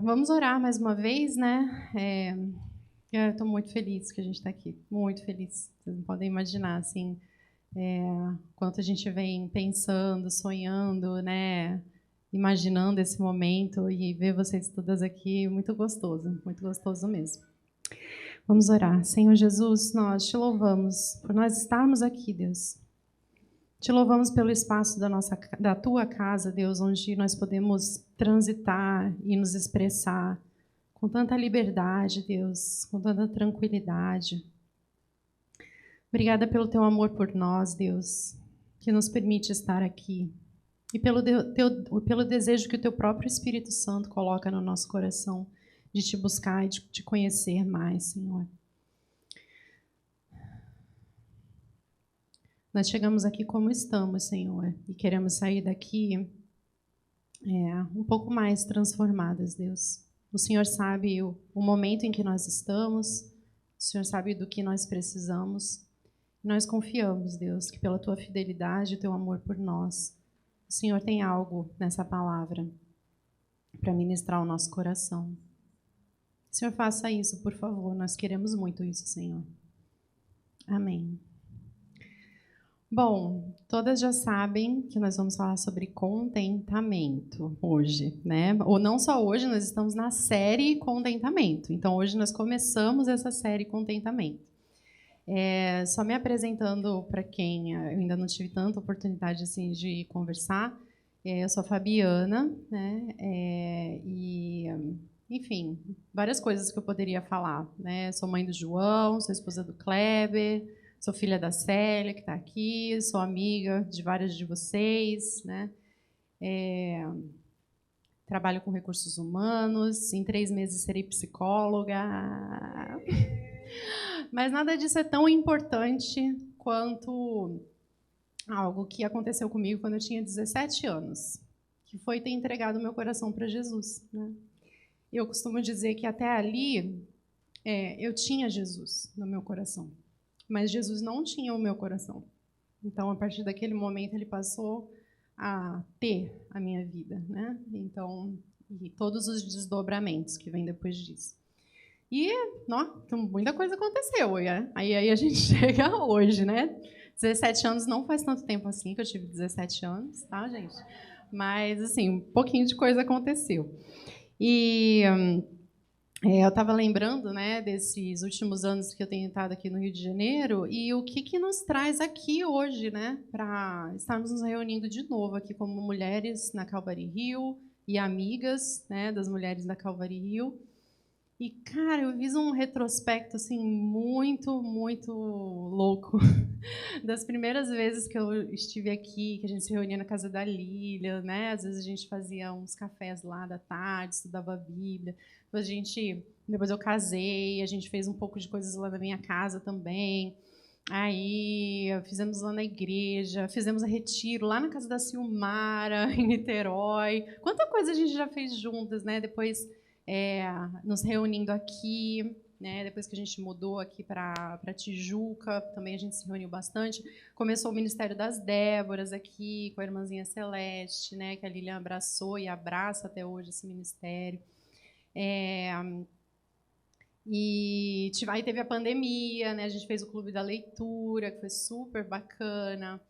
Vamos orar mais uma vez, né? Eu estou muito feliz que a gente está aqui, muito feliz. Vocês não podem imaginar, assim, quanto a gente vem pensando, sonhando, né? Imaginando esse momento e ver vocês todas aqui, muito gostoso mesmo. Vamos orar. Senhor Jesus, nós te louvamos por nós estarmos aqui, Deus. Te louvamos pelo espaço da tua casa, Deus, onde nós podemos transitar e nos expressar com tanta liberdade, Deus, com tanta tranquilidade. Obrigada pelo teu amor por nós, Deus, que nos permite estar aqui. E pelo desejo que o teu próprio Espírito Santo coloca no nosso coração de te buscar e de te conhecer mais, Senhor. Nós chegamos aqui como estamos, Senhor, e queremos sair daqui um pouco mais transformadas, Deus. O Senhor sabe o momento em que nós estamos, o Senhor sabe do que nós precisamos. Nós confiamos, Deus, que pela tua fidelidade e teu amor por nós, o Senhor tem algo nessa palavra para ministrar o nosso coração. Senhor, faça isso, por favor. Nós queremos muito isso, Senhor. Amém. Bom, todas já sabem que nós vamos falar sobre contentamento hoje, né? Ou não só hoje, nós estamos na série Contentamento. Então, hoje nós começamos essa série Contentamento. Só me apresentando para quem eu ainda não tive tanta oportunidade assim de conversar, eu sou a Fabiana, né? Enfim, várias coisas que eu poderia falar, né? Sou mãe do João, sou esposa do Kleber, sou filha da Célia, que está aqui, sou amiga de várias de vocês, né? Trabalho com recursos humanos, em 3 meses serei psicóloga. Mas nada disso é tão importante quanto algo que aconteceu comigo quando eu tinha 17 anos, que foi ter entregado meu coração para Jesus, né? Eu costumo dizer que até ali eu tinha Jesus no meu coração, mas Jesus não tinha o meu coração. Então, a partir daquele momento, ele passou a ter a minha vida, né? Então, e todos os desdobramentos que vêm depois disso. E muita coisa aconteceu. Aí a gente chega hoje, né? 17 anos não faz tanto tempo assim, que eu tive 17 anos, tá, gente? Mas, assim, um pouquinho de coisa aconteceu. E eu estava lembrando, né, desses últimos anos que eu tenho estado aqui no Rio de Janeiro e o que nos traz aqui hoje, né, para estarmos nos reunindo de novo aqui como mulheres na Calvary Rio e amigas, né, das mulheres da Calvary Rio. E, cara, eu fiz um retrospecto assim muito, muito louco das primeiras vezes que eu estive aqui, que a gente se reunia na casa da Lília, né? Às vezes a gente fazia uns cafés lá da tarde, estudava a Bíblia. Depois eu casei, a gente fez um pouco de coisas lá na minha casa também. Aí fizemos lá na igreja, fizemos a retiro lá na casa da Silmara, em Niterói. Quanta coisa a gente já fez juntas, né? Depois nos reunindo aqui, né? Depois que a gente mudou aqui para Tijuca, também a gente se reuniu bastante. Começou o Ministério das Déboras aqui, com a irmãzinha Celeste, né? Que a Lilian abraçou e abraça até hoje esse ministério. Aí teve a pandemia, né? A gente fez o Clube da Leitura, que foi super bacana.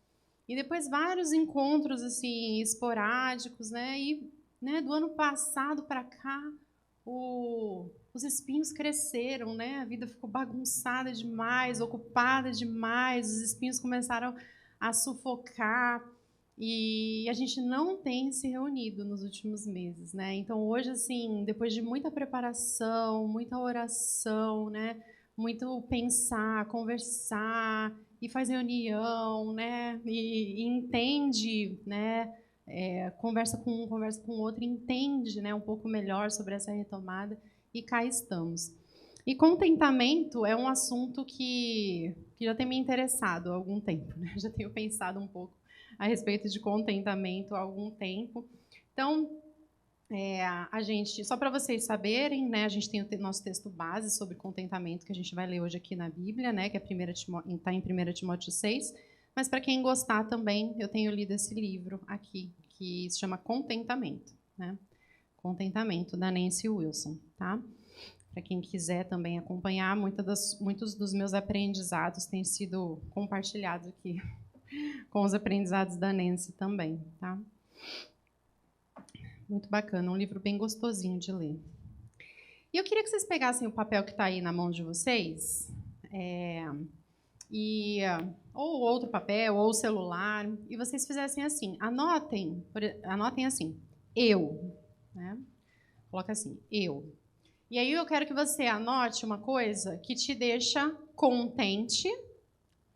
E depois vários encontros assim esporádicos, né? E do ano passado para cá, os espinhos cresceram, né? A vida ficou bagunçada demais, ocupada demais, os espinhos começaram a sufocar e a gente não tem se reunido nos últimos meses, né? Então hoje, assim, depois de muita preparação, muita oração, né? Muito pensar, conversar e faz reunião, né? E entende, né? Conversa com um, conversa com o outro, entende, né, um pouco melhor sobre essa retomada e cá estamos. E contentamento é um assunto que já tem me interessado há algum tempo, né? Já tenho pensado um pouco a respeito de contentamento há algum tempo. Então, a gente, só para vocês saberem, né, a gente tem o nosso texto base sobre contentamento que a gente vai ler hoje aqui na Bíblia, né, que está em 1 Timóteo 6. Mas para quem gostar também, eu tenho lido esse livro aqui, que se chama Contentamento, né? Contentamento, da Nancy Wilson, tá? Para quem quiser também acompanhar, muitos dos meus aprendizados têm sido compartilhados aqui com os aprendizados da Nancy também, tá? Muito bacana, um livro bem gostosinho de ler. E eu queria que vocês pegassem o papel que está aí na mão de vocês, ou outro papel, ou o celular, e vocês fizessem assim, anotem assim, eu, né? Coloca assim, eu. E aí eu quero que você anote uma coisa que te deixa contente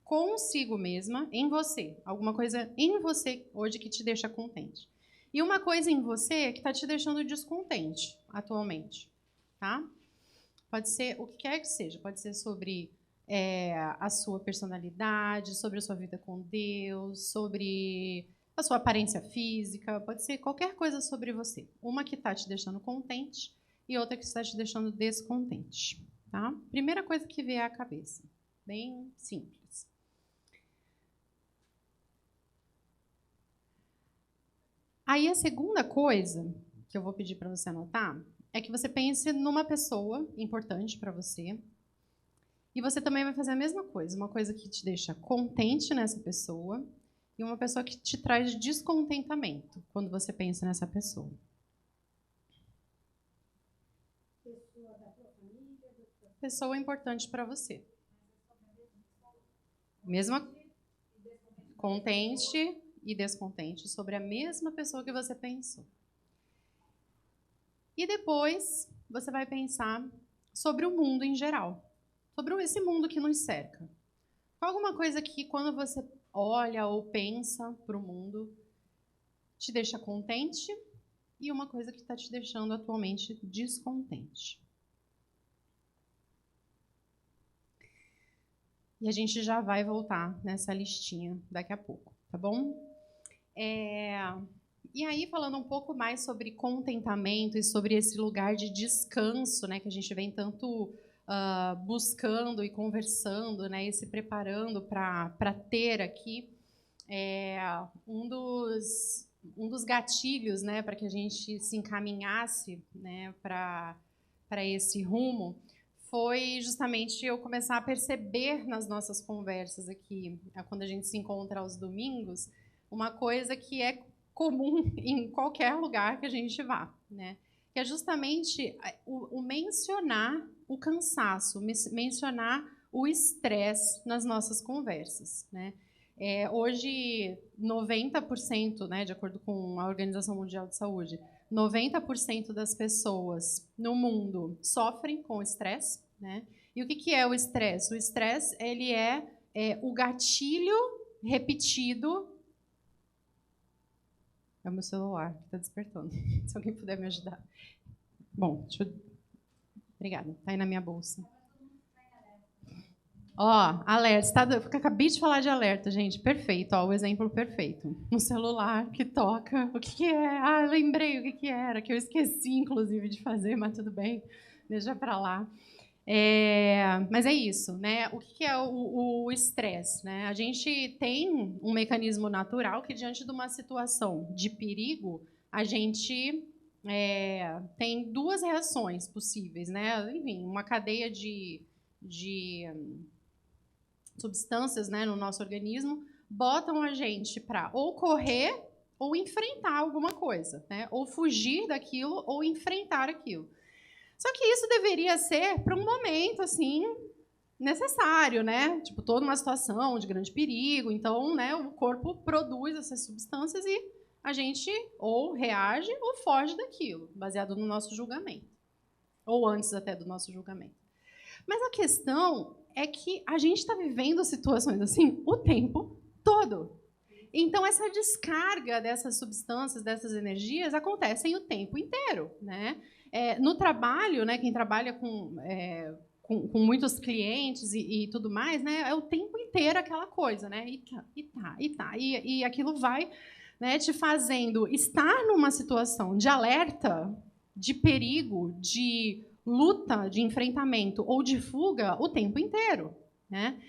consigo mesma, em você. Alguma coisa em você hoje que te deixa contente. E uma coisa em você que está te deixando descontente atualmente. Tá? Pode ser o que quer que seja. Pode ser sobre a sua personalidade, sobre a sua vida com Deus, sobre a sua aparência física. Pode ser qualquer coisa sobre você. Uma que está te deixando contente e outra que está te deixando descontente. Tá? Primeira coisa que vier à cabeça. Bem simples. Aí a segunda coisa que eu vou pedir para você anotar é que você pense numa pessoa importante para você. E você também vai fazer a mesma coisa. Uma coisa que te deixa contente nessa pessoa e uma pessoa que te traz descontentamento quando você pensa nessa pessoa. Pessoa importante para você. Mesma contente e descontente sobre a mesma pessoa que você pensou. E depois você vai pensar sobre o mundo em geral, sobre esse mundo que nos cerca. Alguma coisa que quando você olha ou pensa para o mundo te deixa contente e uma coisa que está te deixando atualmente descontente. E a gente já vai voltar nessa listinha daqui a pouco, tá bom? E aí, falando um pouco mais sobre contentamento e sobre esse lugar de descanso, né, que a gente vem tanto buscando e conversando, né, e se preparando para ter aqui, um dos gatilhos, né, para que a gente se encaminhasse, né, para esse rumo, foi justamente eu começar a perceber nas nossas conversas aqui, quando a gente se encontra aos domingos, uma coisa que é comum em qualquer lugar que a gente vá, né? Que é justamente o mencionar o cansaço, mencionar o estresse nas nossas conversas, né? Hoje, 90%, né, de acordo com a Organização Mundial de Saúde, 90% das pessoas no mundo sofrem com estresse, né? E o que é o estresse? O estresse, ele é o gatilho repetido. É o meu celular que está despertando. Se alguém puder me ajudar. Bom, obrigada. Está aí na minha bolsa. Ó, alerta. Acabei de falar de alerta, gente. Perfeito. Ó, o exemplo perfeito. No celular que toca. O que é? Ah, lembrei o que era, que eu esqueci, inclusive, de fazer, mas tudo bem. Deixa para lá. Mas é isso, né? O que é o estresse, né? A gente tem um mecanismo natural que, diante de uma situação de perigo, a gente tem duas reações possíveis, né? Enfim, uma cadeia de substâncias, né, no nosso organismo botam a gente para ou correr ou enfrentar alguma coisa, né? Ou fugir daquilo ou enfrentar aquilo. Só que isso deveria ser para um momento, assim, necessário, né? Tipo, toda uma situação de grande perigo. Então, né, o corpo produz essas substâncias e a gente ou reage ou foge daquilo, baseado no nosso julgamento. Ou antes até do nosso julgamento. Mas a questão é que a gente está vivendo situações assim o tempo todo. Então, essa descarga dessas substâncias, dessas energias, acontecem o tempo inteiro, né? No trabalho, né, quem trabalha com muitos clientes e tudo mais, né, é o tempo inteiro aquela coisa, né? E aquilo vai, né, te fazendo estar numa situação de alerta, de perigo, de luta, de enfrentamento ou de fuga o tempo inteiro, né?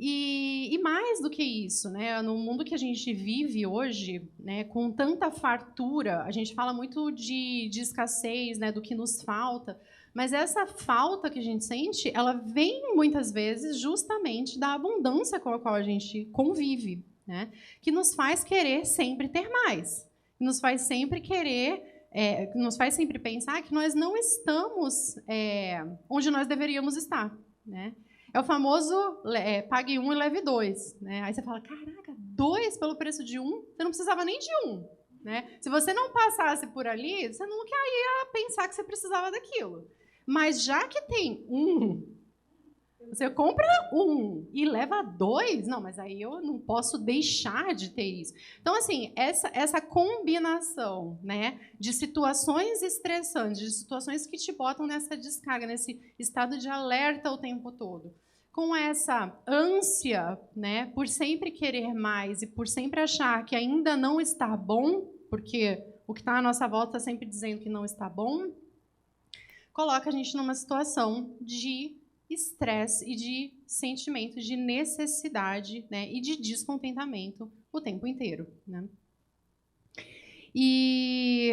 E mais do que isso, né, no mundo que a gente vive hoje, né, com tanta fartura, a gente fala muito de escassez, né, do que nos falta, mas essa falta que a gente sente, ela vem muitas vezes justamente da abundância com a qual a gente convive, né, que nos faz querer sempre ter mais, nos faz sempre querer, nos faz sempre pensar que nós não estamos onde nós deveríamos estar, né? É o famoso pague um e leve dois, né? Aí você fala, caraca, 2 pelo preço de 1? Você não precisava nem de 1, né? Se você não passasse por ali, você nunca ia pensar que você precisava daquilo. Mas já que tem 1, você compra 1 e leva 2, não, mas aí eu não posso deixar de ter isso. Então, assim, essa combinação, né, de situações estressantes, de situações que te botam nessa descarga, nesse estado de alerta o tempo todo, com essa ânsia, né, por sempre querer mais e por sempre achar que ainda não está bom, porque o que está à nossa volta está sempre dizendo que não está bom, coloca a gente numa situação de estresse e de sentimento de necessidade, né, e de descontentamento o tempo inteiro, né? E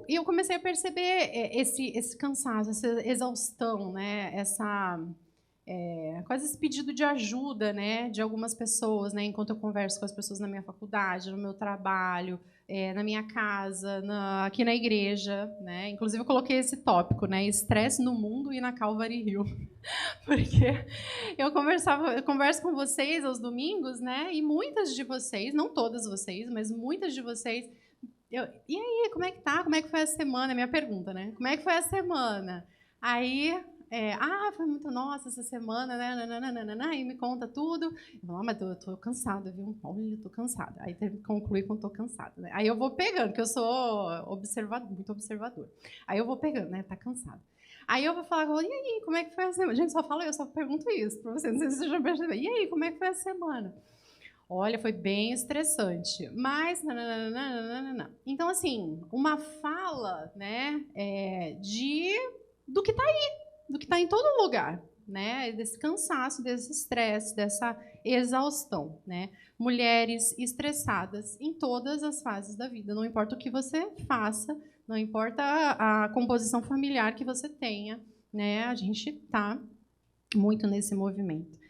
eu comecei a perceber esse cansaço, essa exaustão, né, quase esse pedido de ajuda, né, de algumas pessoas, né, enquanto eu converso com as pessoas na minha faculdade, no meu trabalho, na minha casa, aqui na igreja, né. Inclusive eu coloquei esse tópico, né, estresse no mundo e na Calvary Hill, porque eu converso com vocês aos domingos, né, e muitas de vocês, não todas vocês, mas muitas de vocês, e aí, como é que tá? Como é que foi a semana? É minha pergunta, né? Como é que foi a semana? Aí, foi muito, nossa, essa semana, né? Nananana, aí me conta tudo. Não, mas eu tô cansada, viu? Olha, eu tô cansada. Aí conclui com tô cansada, né? Aí eu vou pegando, porque eu sou muito observador. Aí eu vou pegando, né? Tá cansada. Aí eu vou falar, e aí, como é que foi a semana? Gente, eu só pergunto isso pra vocês, não sei se vocês já perceberam. E aí, como é que foi a semana? Olha, foi bem estressante, mas nananana. Então, assim, uma fala, né, do que está aí, do que está em todo lugar, né, desse cansaço, desse estresse, dessa exaustão, né. Mulheres estressadas em todas as fases da vida, não importa o que você faça, não importa a composição familiar que você tenha, né, a gente está muito nesse movimento.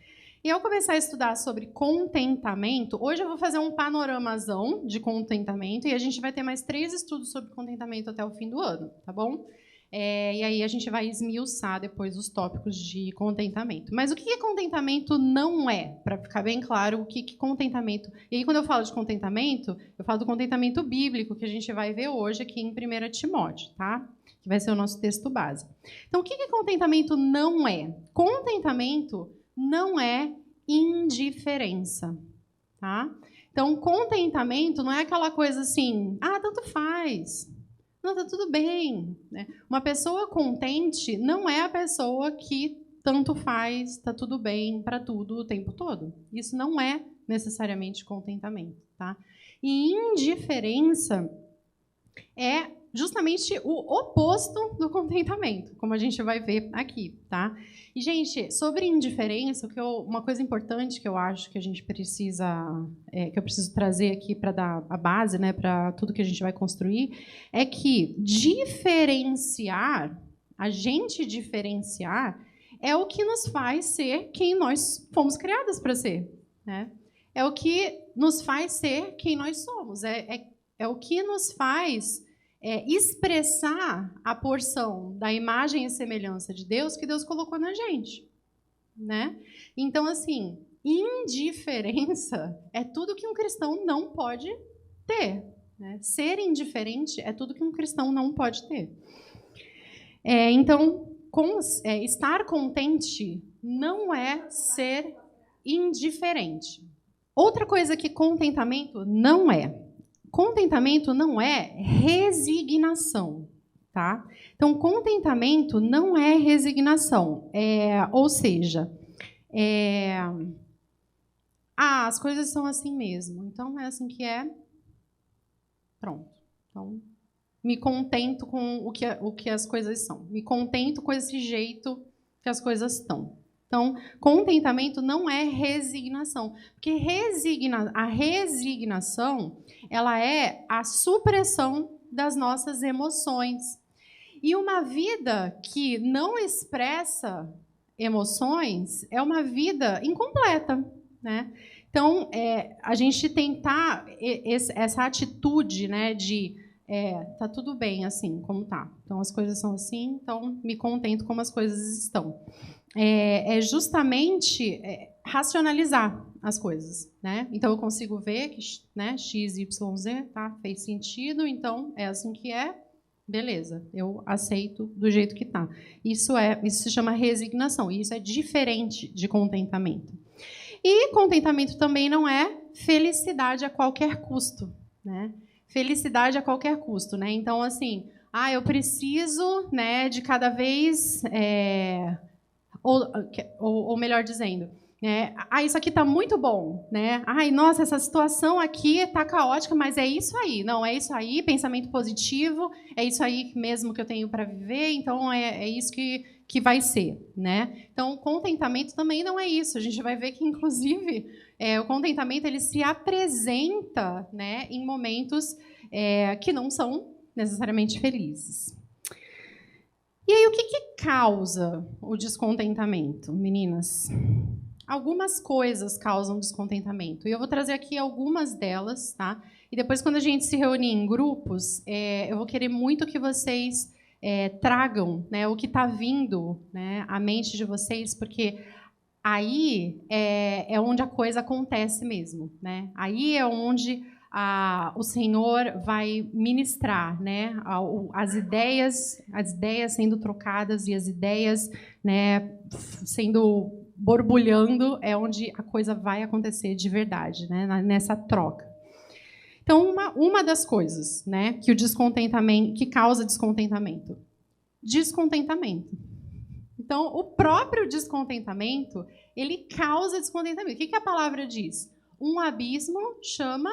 E ao começar a estudar sobre contentamento, hoje eu vou fazer um panoramazão de contentamento e a gente vai ter mais 3 estudos sobre contentamento até o fim do ano, tá bom? E aí a gente vai esmiuçar depois os tópicos de contentamento. Mas o que contentamento não é? Para ficar bem claro o que contentamento... E aí quando eu falo de contentamento, eu falo do contentamento bíblico que a gente vai ver hoje aqui em 1 Timóteo, tá? Que vai ser o nosso texto base. Então o que contentamento não é? Contentamento não é indiferença, tá? Então, contentamento não é aquela coisa assim, tanto faz, não, tá tudo bem, né? Uma pessoa contente não é a pessoa que tanto faz, tá tudo bem para tudo o tempo todo. Isso não é necessariamente contentamento, tá? E indiferença é justamente o oposto do contentamento, como a gente vai ver aqui, tá? E, gente, sobre indiferença, uma coisa importante que eu acho que a gente precisa, que eu preciso trazer aqui para dar a base, né, para tudo que a gente vai construir, é que a gente diferenciar, é o que nos faz ser quem nós fomos criadas para ser, né? É o que nos faz ser quem nós somos, é o que nos faz expressar a porção da imagem e semelhança de Deus que Deus colocou na gente, né? Então, assim, indiferença é tudo que um cristão não pode ter, né? Ser indiferente é tudo que um cristão não pode ter. Então, estar contente não é ser indiferente. Outra coisa que contentamento não é. Contentamento não é resignação, tá? Então, contentamento não é resignação. Ou seja, as coisas são assim mesmo. Então, é assim que é. Pronto. Então, me contento com o que as coisas são. Me contento com esse jeito que as coisas estão, Então, contentamento não é resignação, porque a resignação, ela é a supressão das nossas emoções. E uma vida que não expressa emoções é uma vida incompleta, né? Então, a gente tentar essa atitude, né, de tá tudo bem assim como tá. Então, as coisas são assim, então me contento como as coisas estão. É justamente racionalizar as coisas, né? Então, eu consigo ver que, né, X, Y, Z, tá? Fez sentido, então é assim que é. Beleza, eu aceito do jeito que tá. Isso se chama resignação, e isso é diferente de contentamento. E contentamento também não é felicidade a qualquer custo, né? Felicidade a qualquer custo, né? Então, assim, eu preciso, né, de cada vez, ou melhor dizendo, né, isso aqui está muito bom, né? Nossa, essa situação aqui está caótica, mas é isso aí, não, é isso aí, pensamento positivo, é isso aí mesmo que eu tenho para viver, então é isso que vai ser, né? Então, o contentamento também não é isso. A gente vai ver que, inclusive, o contentamento ele se apresenta, né, em momentos que não são necessariamente felizes. E aí, o que causa o descontentamento, meninas? Algumas coisas causam descontentamento. E eu vou trazer aqui algumas delas, tá? E depois, quando a gente se reunir em grupos, eu vou querer muito que vocês tragam, né, o que está vindo, né, à mente de vocês, porque aí é onde a coisa acontece mesmo, né? Aí é onde o Senhor vai ministrar, né, as ideias sendo trocadas e as ideias, né, sendo borbulhando, é onde a coisa vai acontecer de verdade, né, nessa troca. Então, uma das coisas, né, que causa descontentamento. Então, o próprio descontentamento, ele causa descontentamento. O que a palavra diz? Um abismo chama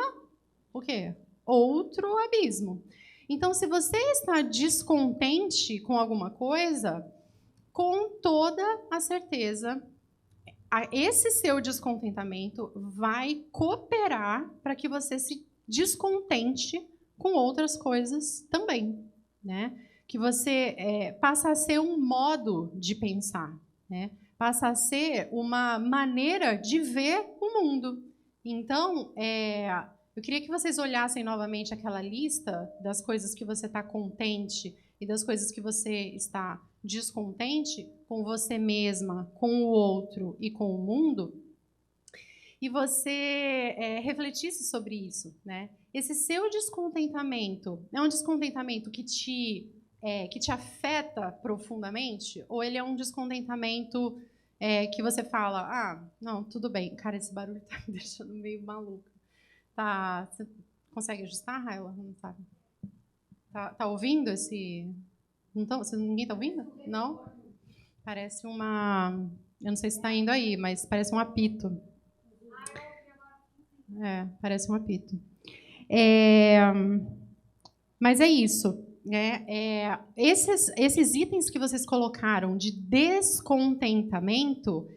o quê? Outro abismo. Então, se você está descontente com alguma coisa, com toda a certeza, esse seu descontentamento vai cooperar para que você se descontente com outras coisas também, né? Que você passa a ser um modo de pensar, né? Passa a ser uma maneira de ver o mundo. Então, eu queria que vocês olhassem novamente aquela lista das coisas que você está contente e das coisas que você está descontente com você mesma, com o outro e com o mundo, e você refletisse sobre isso, né? Esse seu descontentamento é um descontentamento que te afeta profundamente, ou ele é um descontentamento que você fala, não, tudo bem, cara, esse barulho tá me deixando meio maluca. Tá, você consegue ajustar, Raila? Não sabe? Tá ouvindo esse... Ninguém está ouvindo? Não? Parece uma... Eu não sei se está indo aí, mas parece um apito. Parece um apito. Mas é isso. Esses itens que vocês colocaram de descontentamento,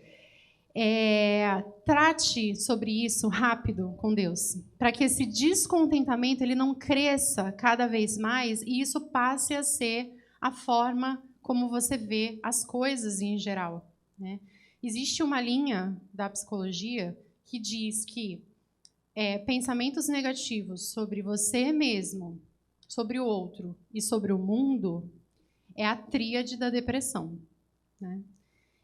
trate sobre isso rápido com Deus, para que esse descontentamento ele não cresça cada vez mais e isso passe a ser a forma como você vê as coisas em geral, né? Existe uma linha da psicologia que diz que pensamentos negativos sobre você mesmo, sobre o outro e sobre o mundo é a tríade da depressão, né?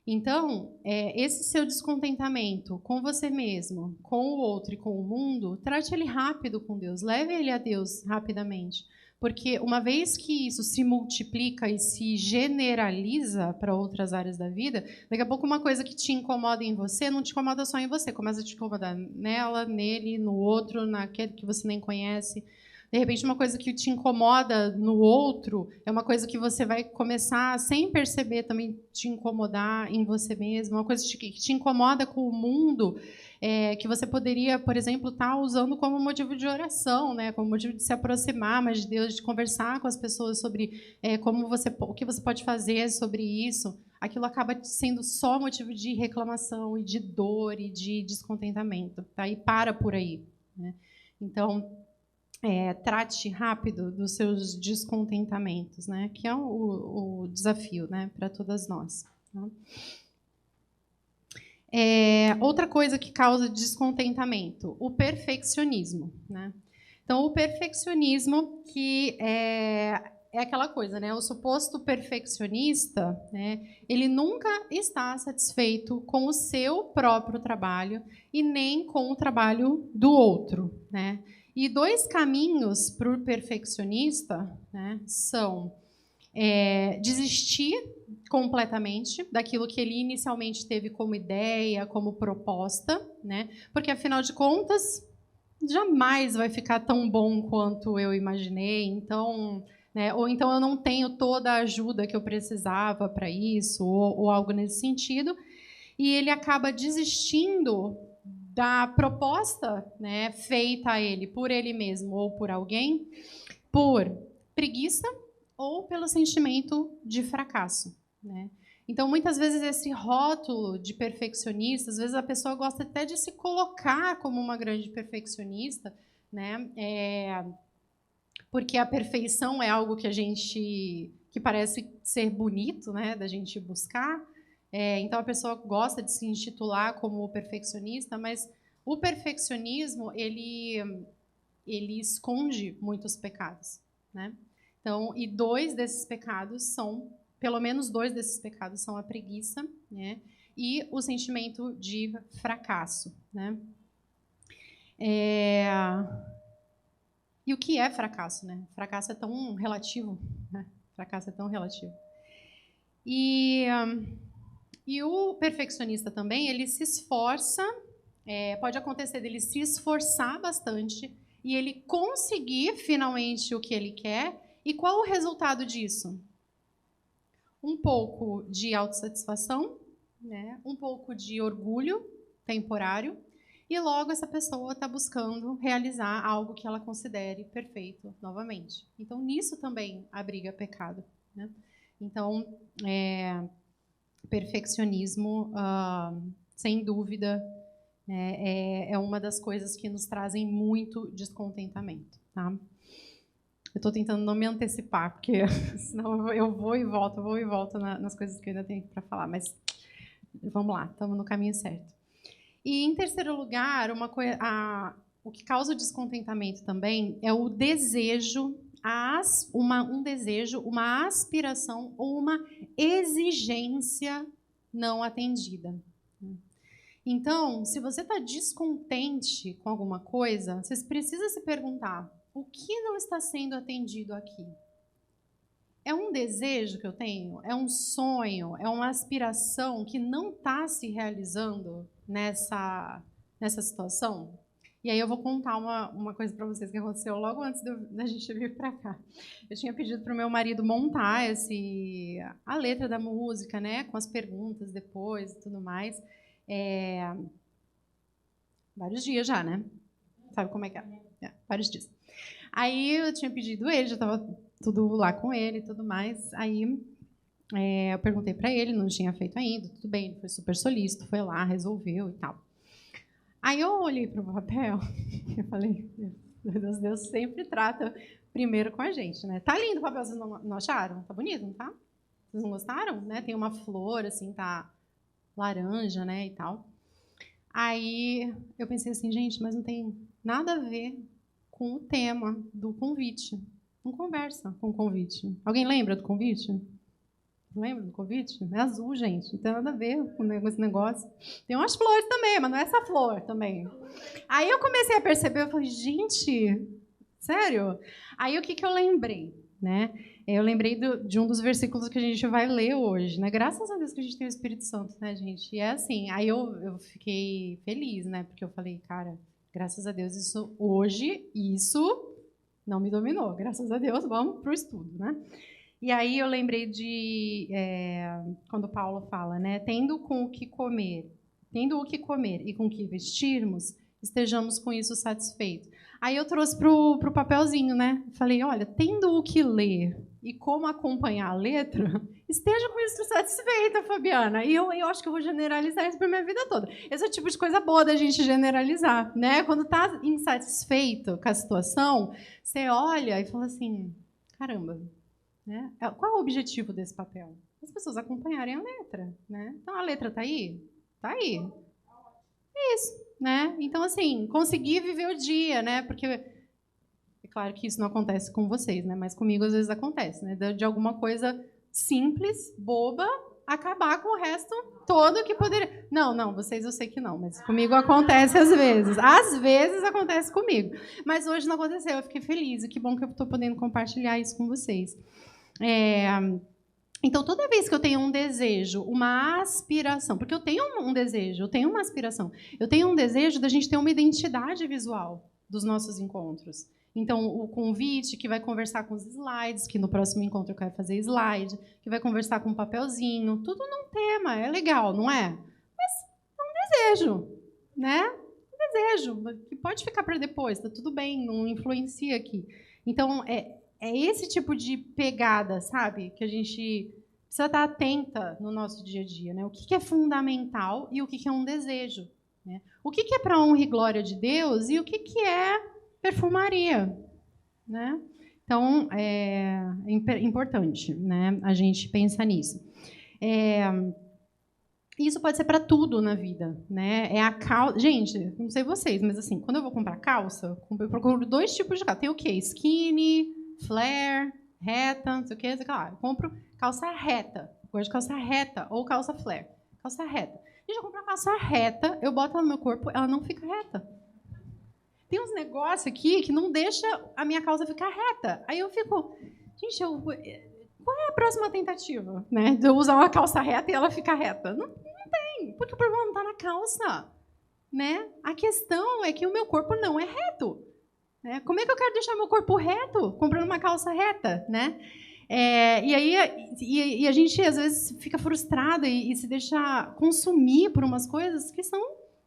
Então, esse seu descontentamento com você mesmo, com o outro e com o mundo, trate ele rápido com Deus, leve ele a Deus rapidamente. Porque uma vez que isso se multiplica e se generaliza para outras áreas da vida, daqui a pouco uma coisa que te incomoda em você não te incomoda só em você, começa a te incomodar nela, nele, no outro, naquele que você nem conhece. De repente, uma coisa que te incomoda no outro é uma coisa que você vai começar, sem perceber, também te incomodar em você mesmo. Uma coisa que te incomoda com o mundo, que você poderia, por exemplo, estar usando como motivo de oração, né? Como motivo de se aproximar mais de Deus, de conversar com as pessoas sobre o que você pode fazer sobre isso. aquilo acaba sendo só motivo de reclamação e de dor e de descontentamento, tá? E para por aí, né? Então, trate rápido dos seus descontentamentos, né? Que é o desafio, né, para todas nós. Tá? Outra coisa que causa descontentamento, o perfeccionismo, né? Então, o perfeccionismo, que é aquela coisa, né? O suposto perfeccionista, né? Ele nunca está satisfeito com o seu próprio trabalho e nem com o trabalho do outro, né? E 2 caminhos para o perfeccionista, né, são desistir completamente daquilo que ele inicialmente teve como ideia, como proposta, né? Porque, afinal de contas, jamais vai ficar tão bom quanto eu imaginei, então, né, ou então eu não tenho toda a ajuda que eu precisava para isso, ou algo nesse sentido, e ele acaba desistindo da proposta, né, feita a ele por ele mesmo ou por alguém, por preguiça ou pelo sentimento de fracasso, né? Então, muitas vezes, esse rótulo de perfeccionista, às vezes a pessoa gosta até de se colocar como uma grande perfeccionista, né? Porque a perfeição é algo que parece ser bonito, né? Da gente buscar. Então, a pessoa gosta de se intitular como perfeccionista, mas o perfeccionismo, ele esconde muitos pecados, né? Então, e pelo menos dois desses pecados são a preguiça, né, e o sentimento de fracasso, né? E o que é fracasso, né? Fracasso é tão relativo, né? Fracasso é tão relativo. E o perfeccionista também, ele se esforça, pode acontecer dele se esforçar bastante e ele conseguir finalmente o que ele quer. E qual o resultado disso? Um pouco de autossatisfação, né? Um pouco de orgulho temporário, e logo essa pessoa está buscando realizar algo que ela considere perfeito novamente. Então, nisso também abriga pecado, né? Então, perfeccionismo, sem dúvida, é uma das coisas que nos trazem muito descontentamento, tá? Eu estou tentando não me antecipar, porque senão eu vou e volto nas coisas que eu ainda tenho para falar, mas vamos lá, estamos no caminho certo. E, em terceiro lugar, o que causa o descontentamento também é o desejo, uma aspiração ou uma exigência não atendida. Então, se você está descontente com alguma coisa, você precisa se perguntar: o que não está sendo atendido aqui? É um desejo que eu tenho? É um sonho? É uma aspiração que não está se realizando nessa situação? E aí eu vou contar uma coisa para vocês que aconteceu logo antes da gente vir para cá. Eu tinha pedido para o meu marido montar a letra da música, né, com as perguntas depois e tudo mais. Vários dias já, né? Sabe como é que é? Vários dias. Aí eu tinha pedido ele, já estava tudo lá com ele e tudo mais. Aí eu perguntei para ele, não tinha feito ainda, tudo bem, ele foi super solícito, foi lá, resolveu e tal. Aí eu olhei para o papel e falei: Deus sempre trata primeiro com a gente, né? Tá lindo o papel, vocês não acharam? Tá bonito, não tá? Vocês não gostaram? Né? Tem uma flor, assim, tá laranja, né, e tal. Aí eu pensei assim: gente, mas não tem nada a ver com o tema do convite. Não conversa com o convite. Alguém lembra do convite? Lembra do convite? É azul, gente. Não tem nada a ver com esse negócio. Tem umas flores também, mas não é essa flor também. Aí eu comecei a perceber, eu falei: gente, sério? Aí o que eu lembrei, né? Eu lembrei de um dos versículos que a gente vai ler hoje, né? Graças a Deus que a gente tem o Espírito Santo, né, gente? E é assim, aí eu fiquei feliz, né? Porque eu falei: cara, graças a Deus, isso não me dominou. Graças a Deus, vamos para o estudo, né? E aí eu lembrei quando Paulo fala, né? Tendo o que comer e com o que vestirmos, estejamos com isso satisfeitos. Aí eu trouxe para o papelzinho, né? Falei: olha, tendo o que ler e como acompanhar a letra, esteja com isso satisfeita, Fabiana. E eu acho que eu vou generalizar isso para minha vida toda. Esse é o tipo de coisa boa da gente generalizar, né? Quando está insatisfeito com a situação, você olha e fala assim, caramba, né? Qual é o objetivo desse papel? As pessoas acompanharem a letra, né? Então, a letra está aí? Está aí. É isso, né? Então, assim, conseguir viver o dia, né? Porque é claro que isso não acontece com vocês, né? Mas comigo às vezes acontece, né? De alguma coisa simples, boba, acabar com o resto todo que poderia. Não, vocês eu sei que não, mas comigo acontece às vezes. Às vezes acontece comigo. Mas hoje não aconteceu, eu fiquei feliz. E que bom que eu estou podendo compartilhar isso com vocês. Então, toda vez que eu tenho um desejo, uma aspiração, porque eu tenho um desejo, eu tenho uma aspiração, eu tenho um desejo da gente ter uma identidade visual dos nossos encontros. Então, o convite que vai conversar com os slides, que no próximo encontro eu quero fazer slide, que vai conversar com um papelzinho, tudo num tema, é legal, não é? Mas é um desejo, né? Um desejo, que pode ficar para depois, tá tudo bem, não influencia aqui. Então, é esse tipo de pegada, sabe? Que a gente precisa estar atenta no nosso dia a dia, né? O que é fundamental e o que é um desejo, né? O que é para honra e glória de Deus e o que é perfumaria, né? Então, é importante, né, a gente pensar nisso. Isso pode ser para tudo na vida, né? É a calça. Gente, não sei vocês, mas assim, quando eu vou comprar calça, eu procuro 2 tipos de calça. Tem o quê? Skinny, flare, reta, não sei o quê, sei lá. Eu compro calça reta. Eu gosto de calça reta ou calça flare. Calça reta. Gente, eu compro uma calça reta, eu boto ela no meu corpo, ela não fica reta. Tem uns negócios aqui que não deixa a minha calça ficar reta. Aí eu fico, gente, qual é a próxima tentativa, né? De eu usar uma calça reta e ela ficar reta? Não tem, porque o problema não está na calça, né? A questão é que o meu corpo não é reto. Né? Como é que eu quero deixar meu corpo reto comprando uma calça reta, né? E aí a gente às vezes fica frustrado e se deixa consumir por umas coisas que são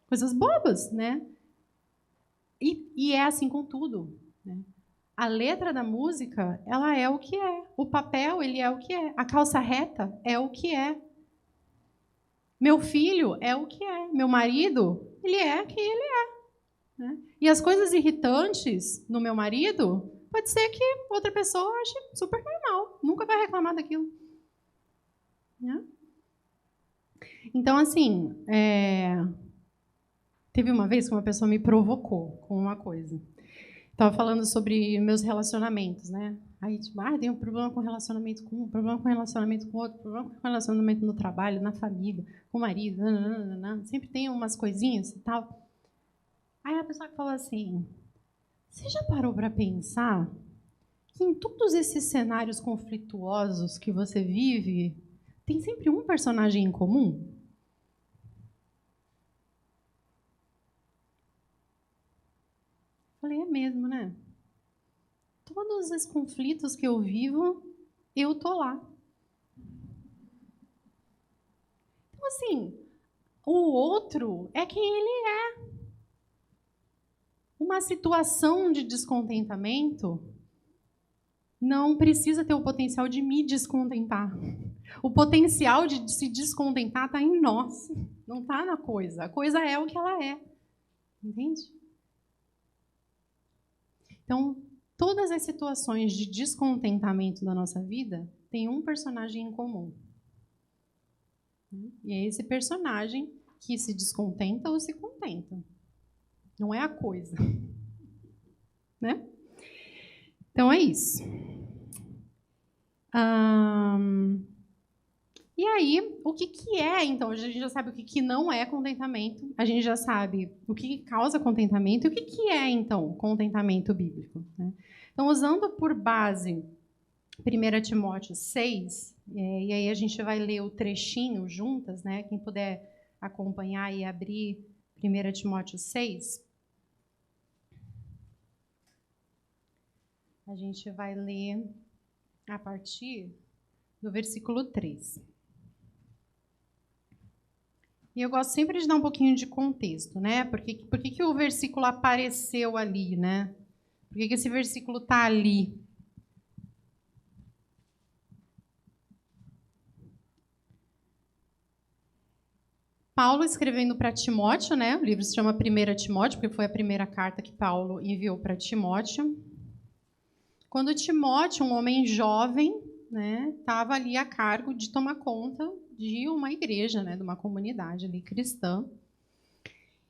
coisas bobas, né? E é assim com tudo, né? A letra da música, ela é o que é. O papel, ele é o que é. A calça reta é o que é. Meu filho é o que é. Meu marido, ele é quem ele é. Né? E as coisas irritantes no meu marido, pode ser que outra pessoa ache super normal. Nunca vai reclamar daquilo. Né? Então, assim, teve uma vez que uma pessoa me provocou com uma coisa. Estava falando sobre meus relacionamentos, né? Aí, tipo, tem um problema com relacionamento com um, problema com relacionamento com outro, problema com relacionamento no trabalho, na família, com o marido, nananana. Sempre tem umas coisinhas e tal. Aí a pessoa falou assim, você já parou para pensar que em todos esses cenários conflituosos que você vive, tem sempre um personagem em comum? Falei, é mesmo, né? Todos os conflitos que eu vivo, eu tô lá. Então, assim, o outro é quem ele é. Uma situação de descontentamento não precisa ter o potencial de me descontentar. O potencial de se descontentar está em nós, não está na coisa. A coisa é o que ela é. Entende? Então, todas as situações de descontentamento da nossa vida têm um personagem em comum. E é esse personagem que se descontenta ou se contenta. Não é a coisa. Né? Então, é isso. E aí, o que é, então? A gente já sabe o que não é contentamento, a gente já sabe o que causa contentamento e o que é, então, contentamento bíblico. Né? Então, usando por base 1 Timóteo 6, e aí a gente vai ler o trechinho juntas, né? Quem puder acompanhar e abrir 1 Timóteo 6. A gente vai ler a partir do versículo 3. E eu gosto sempre de dar um pouquinho de contexto, né? Por que o versículo apareceu ali, né? Por que esse versículo está ali? Paulo escrevendo para Timóteo, né? O livro se chama 1 Timóteo, porque foi a primeira carta que Paulo enviou para Timóteo. Quando Timóteo, um homem jovem, né, estava ali a cargo de tomar conta de uma igreja, né, de uma comunidade ali cristã.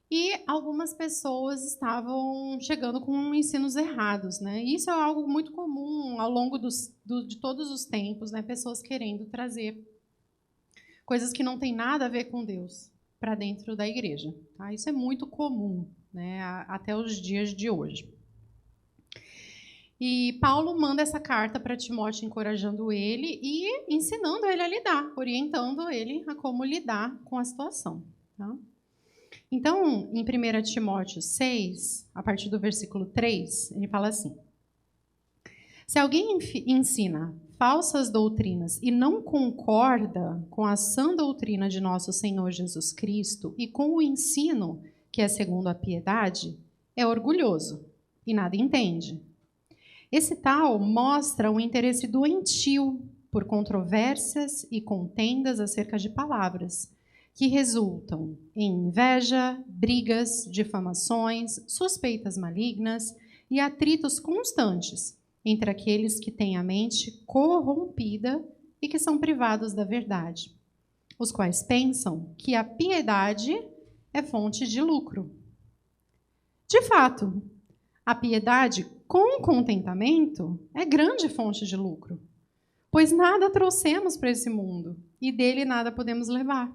E algumas pessoas estavam chegando com ensinos errados, né? Isso é algo muito comum ao longo de todos os tempos, né? Pessoas querendo trazer coisas que não têm nada a ver com Deus para dentro da igreja. Tá? Isso é muito comum, né? Até os dias de hoje. E Paulo manda essa carta para Timóteo, encorajando ele e ensinando ele a lidar, orientando ele a como lidar com a situação. Tá? Então, em 1 Timóteo 6, a partir do versículo 3, ele fala assim: se alguém ensina falsas doutrinas e não concorda com a sã doutrina de nosso Senhor Jesus Cristo e com o ensino que é segundo a piedade, é orgulhoso e nada entende. Esse tal mostra um interesse doentio por controvérsias e contendas acerca de palavras, que resultam em inveja, brigas, difamações, suspeitas malignas e atritos constantes entre aqueles que têm a mente corrompida e que são privados da verdade, os quais pensam que a piedade é fonte de lucro. De fato, a piedade com contentamento é grande fonte de lucro, pois nada trouxemos para esse mundo e dele nada podemos levar.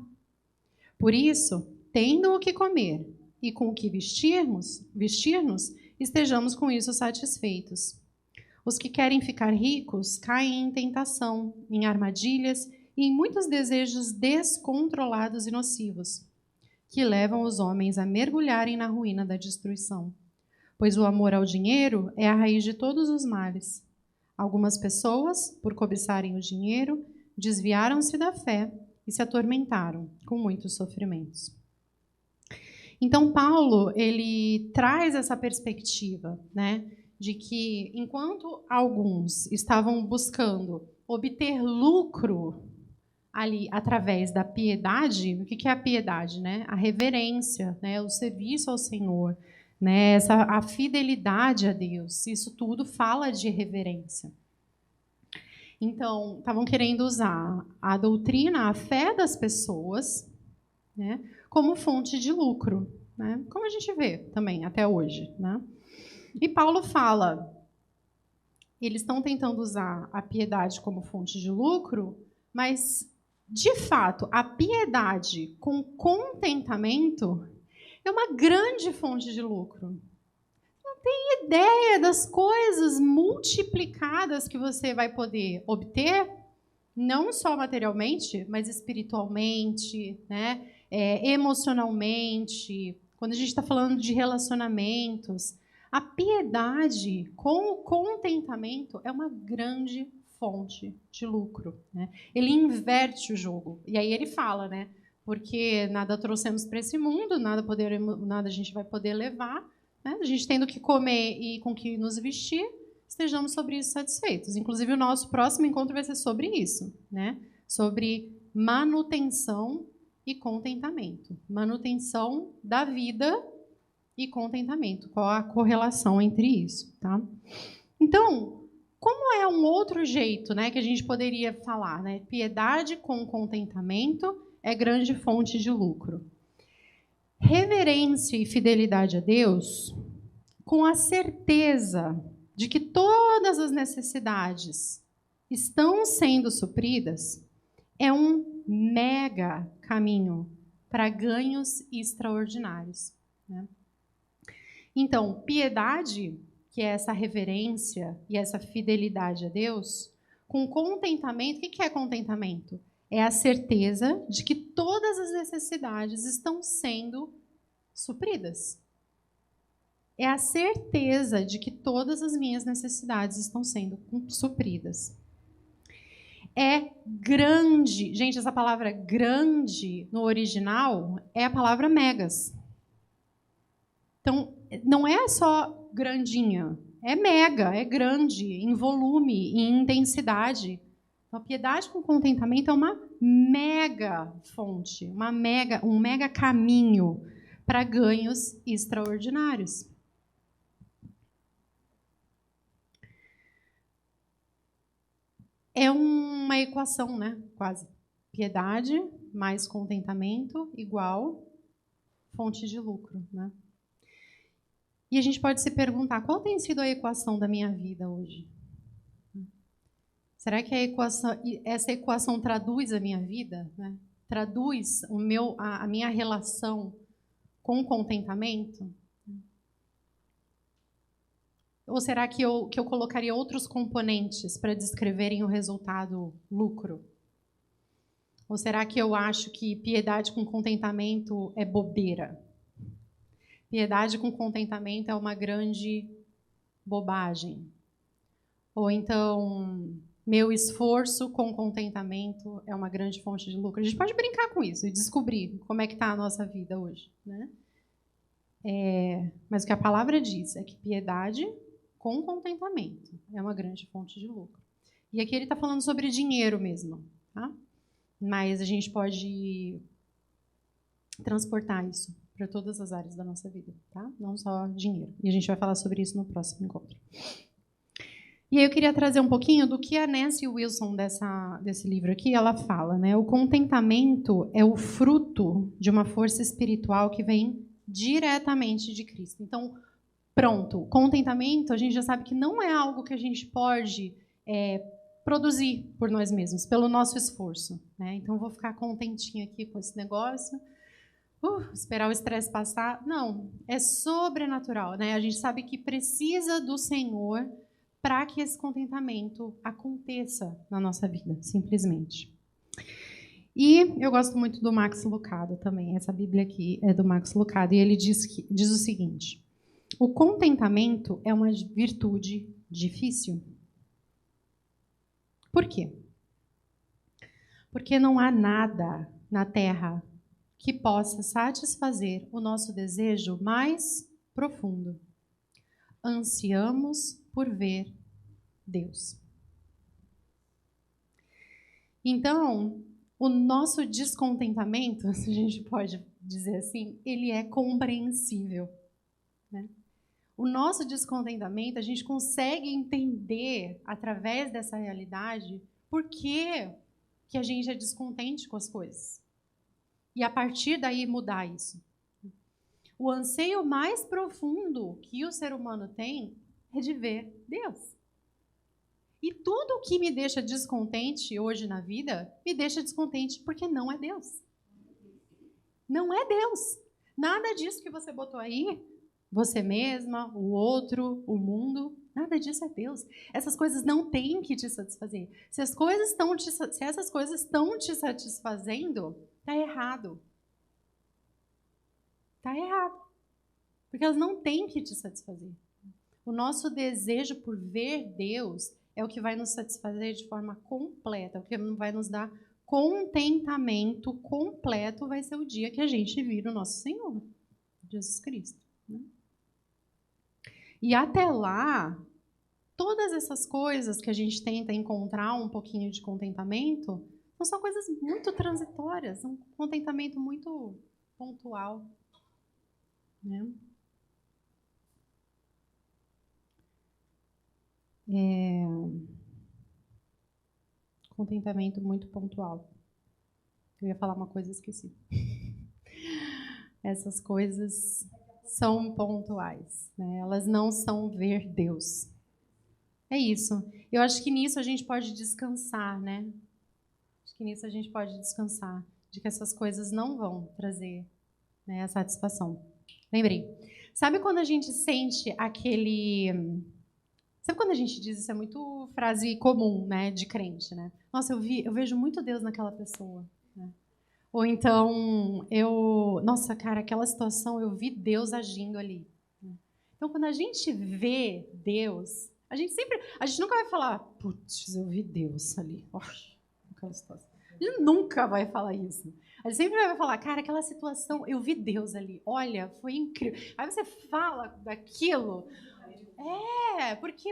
Por isso, tendo o que comer e com o que vestir-nos, estejamos com isso satisfeitos. Os que querem ficar ricos caem em tentação, em armadilhas e em muitos desejos descontrolados e nocivos, que levam os homens a mergulharem na ruína da destruição. Pois o amor ao dinheiro é a raiz de todos os males. Algumas pessoas, por cobiçarem o dinheiro, desviaram-se da fé e se atormentaram com muitos sofrimentos. Então, Paulo, ele traz essa perspectiva, né, de que enquanto alguns estavam buscando obter lucro ali através da piedade, o que é a piedade, né? A reverência, né, o serviço ao Senhor, né, a fidelidade a Deus, isso tudo fala de reverência. Então, estavam querendo usar a doutrina, a fé das pessoas, né, como fonte de lucro, né, como a gente vê também até hoje. Né? E Paulo fala, eles estão tentando usar a piedade como fonte de lucro, mas, de fato, a piedade com contentamento é uma grande fonte de lucro. Não tem ideia das coisas multiplicadas que você vai poder obter, não só materialmente, mas espiritualmente, né? Emocionalmente. Quando a gente está falando de relacionamentos, a piedade com o contentamento é uma grande fonte de lucro. Né? Ele inverte o jogo. E aí ele fala, né? Porque nada trouxemos para esse mundo, nada a gente vai poder levar, né? A gente tendo que comer e com que nos vestir, estejamos sobre isso satisfeitos. Inclusive, o nosso próximo encontro vai ser sobre isso, né? Sobre manutenção e contentamento. Manutenção da vida e contentamento. Qual a correlação entre isso, tá? Então, como é um outro jeito, né, que a gente poderia falar, né? Piedade com contentamento é grande fonte de lucro. Reverência e fidelidade a Deus, com a certeza de que todas as necessidades estão sendo supridas, é um mega caminho para ganhos extraordinários. Né? Então, piedade, que é essa reverência e essa fidelidade a Deus, com contentamento, o que é contentamento? É a certeza de que todas as necessidades estão sendo supridas. É a certeza de que todas as minhas necessidades estão sendo supridas. É grande. Gente, essa palavra grande, no original, é a palavra megas. Então, não é só grandinha. É mega, é grande, em volume, em intensidade. Então, a piedade com contentamento é uma mega fonte, um mega caminho para ganhos extraordinários. É uma equação, né? Quase. Piedade mais contentamento igual fonte de lucro, né? E a gente pode se perguntar, qual tem sido a equação da minha vida hoje? Será que essa equação traduz a minha vida, né? Traduz a minha relação com contentamento? Ou será que eu colocaria outros componentes para descreverem o resultado lucro? Ou será que eu acho que piedade com contentamento é bobeira? Piedade com contentamento é uma grande bobagem? Ou então, meu esforço com contentamento é uma grande fonte de lucro? A gente pode brincar com isso e descobrir como é que está a nossa vida hoje, né? Mas o que a palavra diz é que piedade com contentamento é uma grande fonte de lucro. E aqui ele está falando sobre dinheiro mesmo, tá? Mas a gente pode transportar isso para todas as áreas da nossa vida, tá? Não só dinheiro. E a gente vai falar sobre isso no próximo encontro. E aí eu queria trazer um pouquinho do que a Nancy Wilson, desse livro aqui, ela fala, né? O contentamento é o fruto de uma força espiritual que vem diretamente de Cristo. Então, pronto, contentamento, a gente já sabe que não é algo que a gente pode produzir por nós mesmos, pelo nosso esforço, né? Então, vou ficar contentinha aqui com esse negócio, esperar o estresse passar. Não, é sobrenatural, né? A gente sabe que precisa do Senhor para que esse contentamento aconteça na nossa vida, simplesmente. E eu gosto muito do Max Lucado também. Essa Bíblia aqui é do Max Lucado. E ele diz o seguinte: o contentamento é uma virtude difícil. Por quê? Porque não há nada na terra que possa satisfazer o nosso desejo mais profundo. Ansiamos por ver Deus. Então, o nosso descontentamento, se a gente pode dizer assim, ele é compreensível, né? O nosso descontentamento, a gente consegue entender, através dessa realidade, por que a gente é descontente com as coisas. E, a partir daí, mudar isso. O anseio mais profundo que o ser humano tem é de ver Deus. E tudo que me deixa descontente hoje na vida, me deixa descontente porque não é Deus. Não é Deus. Nada disso que você botou aí, você mesma, o outro, o mundo, nada disso é Deus. Essas coisas não têm que te satisfazer. Se essas coisas estão te satisfazendo, está errado. Está errado. Porque elas não têm que te satisfazer. O nosso desejo por ver Deus é o que vai nos satisfazer de forma completa, o que vai nos dar contentamento completo, vai ser o dia que a gente vir o nosso Senhor, Jesus Cristo, né? E até lá, todas essas coisas que a gente tenta encontrar um pouquinho de contentamento, não são coisas muito transitórias, um contentamento muito pontual, né? Contentamento muito pontual. Eu ia falar uma coisa e esqueci. Essas coisas são pontuais, né? Elas não são ver Deus. É isso. Eu acho que nisso a gente pode descansar, né? Acho que nisso a gente pode descansar, de que essas coisas não vão trazer, né, a satisfação. Lembrei. Sabe quando a gente sente aquele... Sabe quando a gente diz, isso é muito frase comum, né, de crente, né? Nossa, eu vejo muito Deus naquela pessoa, né? Ou então, nossa, cara, aquela situação, eu vi Deus agindo ali. Então, quando a gente vê Deus, a gente nunca vai falar, putz, eu vi Deus ali. Aquela situação. A gente nunca vai falar isso. A gente sempre vai falar, cara, aquela situação, eu vi Deus ali. Olha, foi incrível. Aí você fala daquilo.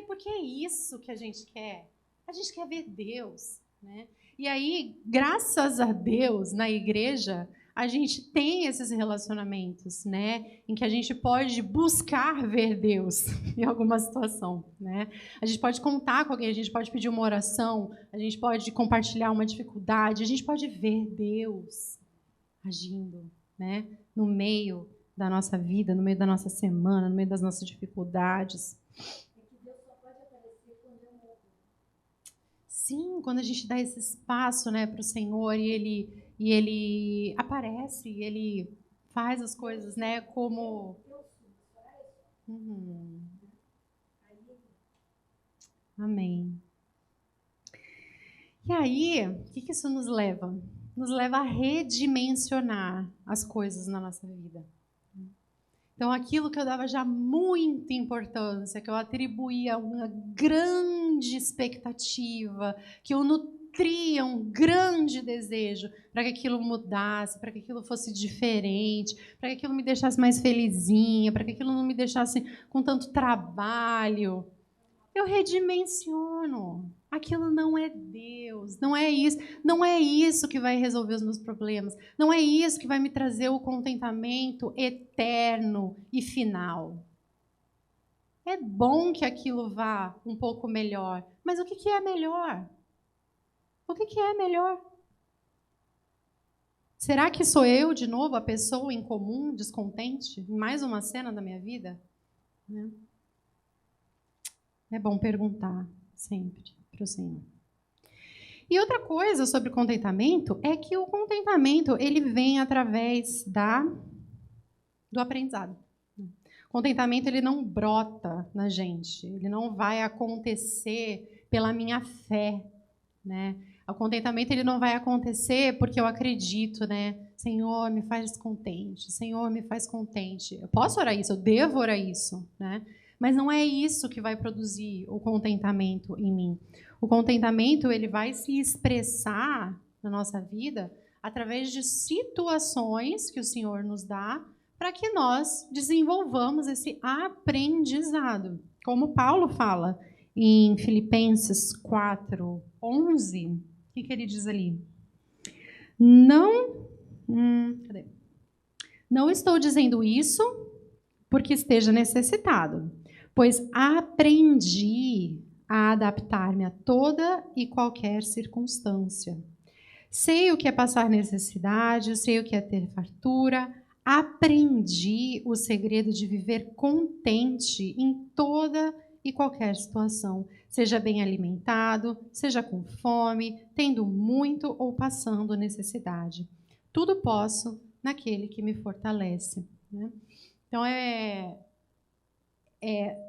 Porque é isso que a gente quer. A gente quer ver Deus, né? E aí, graças a Deus, na igreja, a gente tem esses relacionamentos, né, em que a gente pode buscar ver Deus em alguma situação, né? A gente pode contar com alguém, a gente pode pedir uma oração, a gente pode compartilhar uma dificuldade, a gente pode ver Deus agindo, né, no meio da nossa vida, no meio da nossa semana, no meio das nossas dificuldades. Sim, quando a gente dá esse espaço, né, para o Senhor e ele aparece, e ele faz as coisas, né, como... Uhum. Amém. E aí, o que isso nos leva? Nos leva a redimensionar as coisas na nossa vida. Então, aquilo que eu dava já muita importância, que eu atribuía uma grande expectativa, que eu nutria um grande desejo para que aquilo mudasse, para que aquilo fosse diferente, para que aquilo me deixasse mais felizinha, para que aquilo não me deixasse com tanto trabalho. Eu redimensiono. Aquilo não é Deus, não é isso que vai resolver os meus problemas, não é isso que vai me trazer o contentamento eterno e final. É bom que aquilo vá um pouco melhor, mas o que é melhor? O que é melhor? Será que sou eu, de novo, a pessoa incomum, descontente, em mais uma cena da minha vida? É bom perguntar sempre para o Senhor. E outra coisa sobre contentamento é que o contentamento ele vem através do aprendizado. O contentamento ele não brota na gente, ele não vai acontecer pela minha fé, né? O contentamento ele não vai acontecer porque eu acredito, né? Senhor, me faz contente. Senhor, me faz contente. Eu posso orar isso, eu devo orar isso, né? Mas não é isso que vai produzir o contentamento em mim. O contentamento ele vai se expressar na nossa vida através de situações que o Senhor nos dá para que nós desenvolvamos esse aprendizado. Como Paulo fala em Filipenses 4:11, o que ele diz ali? Não estou dizendo isso porque esteja necessitado, pois aprendi a adaptar-me a toda e qualquer circunstância. Sei o que é passar necessidade, sei o que é ter fartura, aprendi o segredo de viver contente em toda e qualquer situação, seja bem alimentado, seja com fome, tendo muito ou passando necessidade. Tudo posso naquele que me fortalece. Né? Então,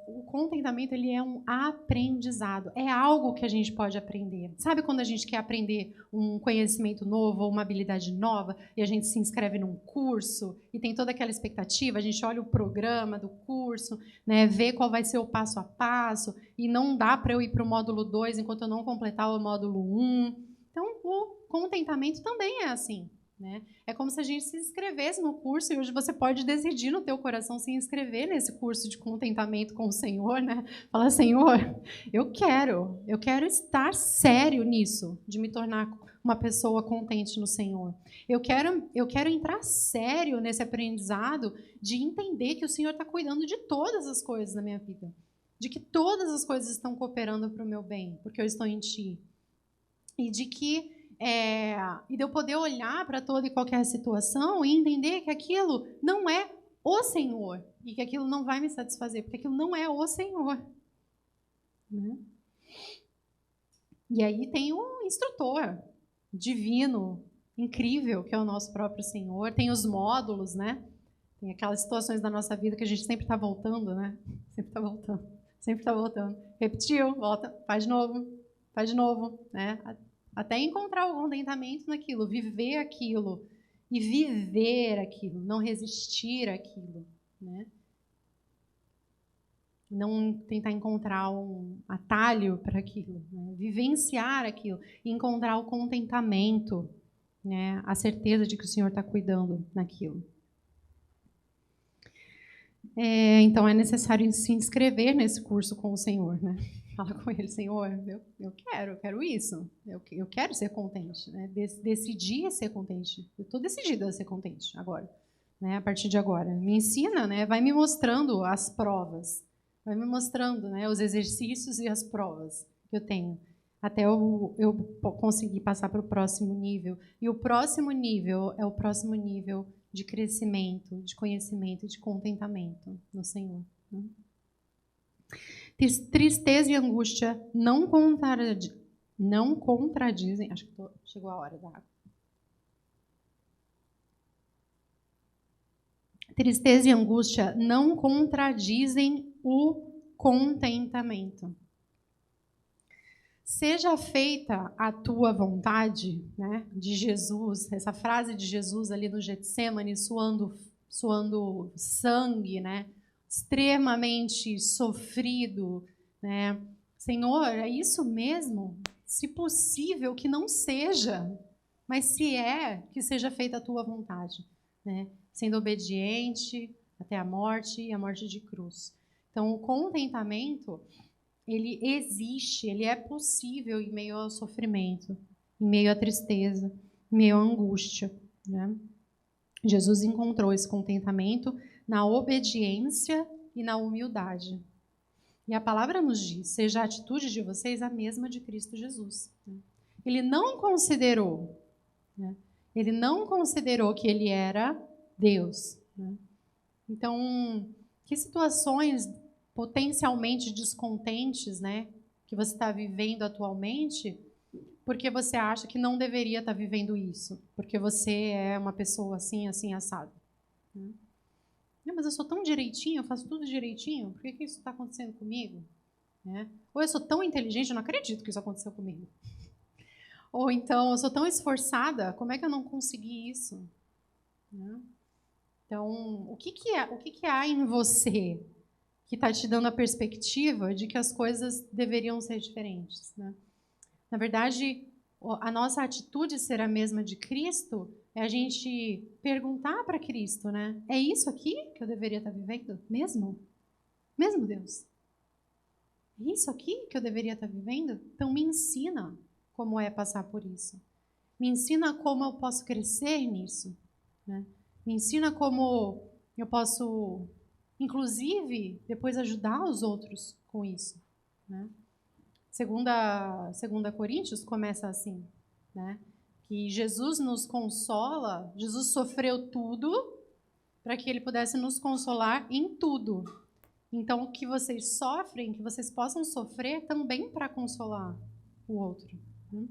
o contentamento ele é um aprendizado, é algo que a gente pode aprender. Sabe quando a gente quer aprender um conhecimento novo ou uma habilidade nova e a gente se inscreve num curso e tem toda aquela expectativa, a gente olha o programa do curso, né, vê qual vai ser o passo a passo e não dá para eu ir para o módulo 2 enquanto eu não completar o módulo 1. Então, o contentamento também é assim. Né? É como se a gente se inscrevesse no curso e hoje você pode decidir no teu coração se inscrever nesse curso de contentamento com o Senhor, né? Falar, Senhor, eu quero estar sério nisso, de me tornar uma pessoa contente no Senhor. Eu quero entrar sério nesse aprendizado de entender que o Senhor está cuidando de todas as coisas na minha vida, de que todas as coisas estão cooperando para o meu bem, porque eu estou em Ti. E de que e de eu poder olhar para toda e qualquer situação e entender que aquilo não é o Senhor e que aquilo não vai me satisfazer, porque aquilo não é o Senhor. Né? E aí tem um instrutor divino, incrível, que é o nosso próprio Senhor. Tem os módulos, né? Tem aquelas situações da nossa vida que a gente sempre está voltando, né? Sempre está voltando. Repetiu, volta, faz de novo, né? Até encontrar o contentamento naquilo, viver aquilo e viver aquilo, não resistir àquilo, né? Não tentar encontrar um atalho para aquilo, né? Vivenciar aquilo e encontrar o contentamento, né? A certeza de que o Senhor está cuidando naquilo. Então é necessário se inscrever nesse curso com o Senhor, né? Fala com ele, Senhor, eu quero isso. Eu quero ser contente. Né? Decidi ser contente. Eu estou decidida a ser contente agora. Né? A partir de agora. Me ensina, né? Vai me mostrando as provas. Vai me mostrando, né, os exercícios e as provas que eu tenho. Até eu conseguir passar para o próximo nível. E o próximo nível é o próximo nível de crescimento, de conhecimento e de contentamento no Senhor. Né? Tristeza e angústia não contradizem. Acho que chegou a hora da água. Tristeza e angústia não contradizem o contentamento. Seja feita a tua vontade, né, de Jesus, essa frase de Jesus ali no Getsemane, suando sangue, né, extremamente sofrido, né? Senhor, é isso mesmo? Se possível, que não seja, mas se é, que seja feita a tua vontade, né? Sendo obediente até a morte e a morte de cruz. Então, o contentamento, ele existe, ele é possível em meio ao sofrimento, em meio à tristeza, em meio à angústia, né? Jesus encontrou esse contentamento na obediência e na humildade. E a palavra nos diz, seja a atitude de vocês a mesma de Cristo Jesus. Ele não considerou, né? Ele não considerou que ele era Deus. Né? Então, que situações potencialmente descontentes, né, que você está vivendo atualmente, porque você acha que não deveria estar vivendo isso, porque você é uma pessoa assim, assim, assado. Mas eu sou tão direitinho, eu faço tudo direitinho, por que isso está acontecendo comigo? Né? Ou eu sou tão inteligente, eu não acredito que isso aconteceu comigo. Ou então, eu sou tão esforçada, como é que eu não consegui isso? Né? Então, o que há em você que está te dando a perspectiva de que as coisas deveriam ser diferentes? Né? Na verdade, a nossa atitude ser a mesma de Cristo é a gente perguntar para Cristo, né? É isso aqui que eu deveria estar vivendo? Mesmo? Mesmo, Deus? É isso aqui que eu deveria estar vivendo? Então me ensina como é passar por isso. Me ensina como eu posso crescer nisso. Né? Me ensina como eu posso, inclusive, depois ajudar os outros com isso. Né? Segunda Coríntios começa assim, né? Que Jesus nos consola, Jesus sofreu tudo para que ele pudesse nos consolar em tudo. Então, o que vocês sofrem, que vocês possam sofrer também para consolar o outro. Né?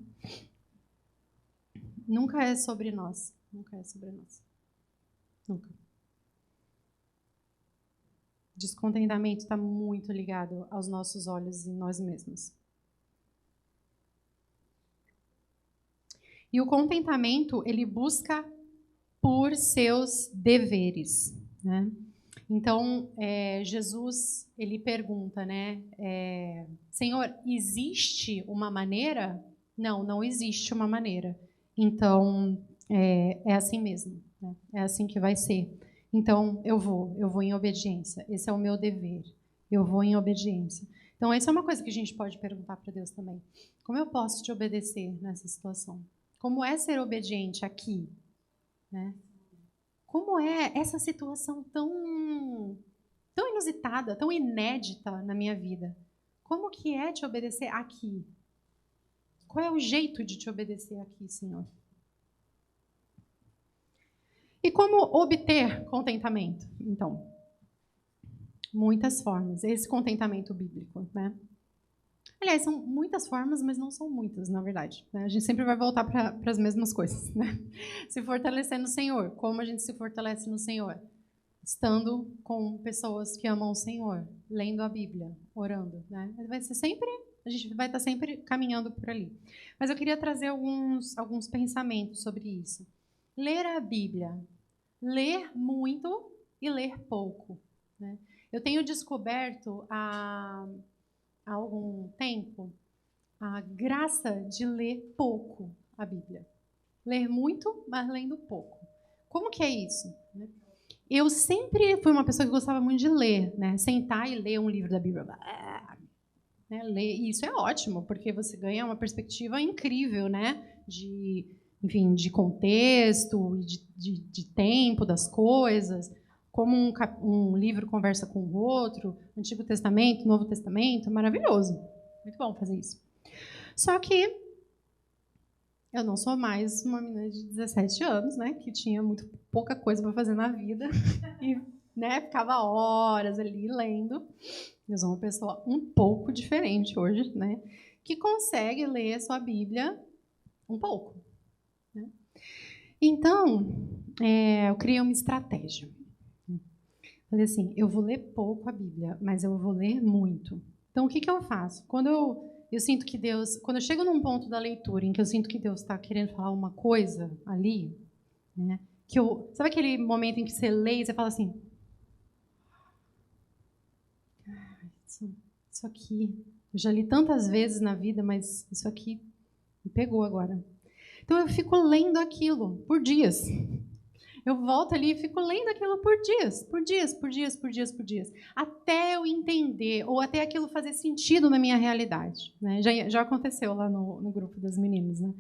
Nunca é sobre nós. Nunca é sobre nós. Nunca. Descontentamento está muito ligado aos nossos olhos e nós mesmos. E o contentamento, ele busca por seus deveres, né? Então, Jesus, ele pergunta, né? Senhor, existe uma maneira? Não, não existe uma maneira. Então, é assim mesmo, né? É assim que vai ser. Então, eu vou em obediência. Esse é o meu dever. Eu vou em obediência. Então, essa é uma coisa que a gente pode perguntar para Deus também. Como eu posso te obedecer nessa situação? Como é ser obediente aqui? Né? Como é essa situação tão inusitada, tão inédita na minha vida? Como que é te obedecer aqui? Qual é o jeito de te obedecer aqui, Senhor? E como obter contentamento? Então, muitas formas. Esse contentamento bíblico, né? Aliás, são muitas formas, mas não são muitas, na verdade. Né? A gente sempre vai voltar para as mesmas coisas. Né? Se fortalecer no Senhor. Como a gente se fortalece no Senhor? Estando com pessoas que amam o Senhor, lendo a Bíblia, orando. Né? Vai ser sempre, a gente vai estar sempre caminhando por ali. Mas eu queria trazer alguns pensamentos sobre isso. Ler a Bíblia. Ler muito e ler pouco. Né? Eu tenho descoberto há algum tempo a graça de ler pouco a Bíblia. Ler muito, mas lendo pouco. Como que é isso? Eu sempre fui uma pessoa que gostava muito de ler, né? Sentar e ler um livro da Bíblia. né? Ler, e isso é ótimo, porque você ganha uma perspectiva incrível, né? Enfim, de contexto, de tempo das coisas, como um livro conversa com o outro, Antigo Testamento, Novo Testamento, maravilhoso. Muito bom fazer isso. Só que eu não sou mais uma menina de 17 anos, né, que tinha muito pouca coisa para fazer na vida e, né, ficava horas ali lendo. Eu sou uma pessoa um pouco diferente hoje, né, que consegue ler a sua Bíblia um pouco. Né? Então, eu criei uma estratégia. Falei assim, eu vou ler pouco a Bíblia, mas eu vou ler muito. Então, o que eu faço? Quando eu sinto que Deus... Quando eu chego num ponto da leitura em que eu sinto que Deus está querendo falar uma coisa ali, né? Sabe aquele momento em que você lê e você fala assim... Isso aqui... Eu já li tantas vezes na vida, mas isso aqui me pegou agora. Então, eu fico lendo aquilo por dias. Eu volto ali e fico lendo aquilo por dias, até eu entender, ou até aquilo fazer sentido na minha realidade. Né? Já aconteceu lá no grupo das meninas, né?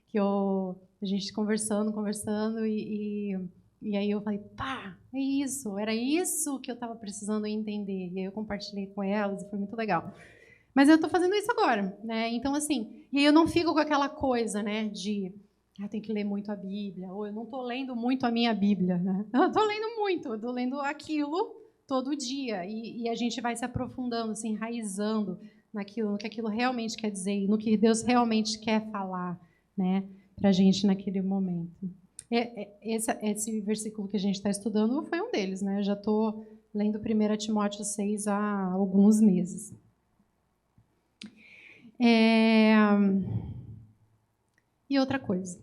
Que a gente conversando, e aí eu falei, pá, é isso, era isso que eu estava precisando entender. E aí eu compartilhei com elas e foi muito legal. Mas eu estou fazendo isso agora, né? Então, assim, e aí eu não fico com aquela coisa, né, de eu tenho que ler muito a Bíblia, ou eu não estou lendo muito a minha Bíblia, né? Eu estou lendo muito, eu estou lendo aquilo todo dia, e a gente vai se aprofundando, se enraizando naquilo, no que aquilo realmente quer dizer, no que Deus realmente quer falar, né, para a gente naquele momento. Esse versículo que a gente está estudando foi um deles, né? Eu já estou lendo 1 Timóteo 6 há alguns meses. E outra coisa,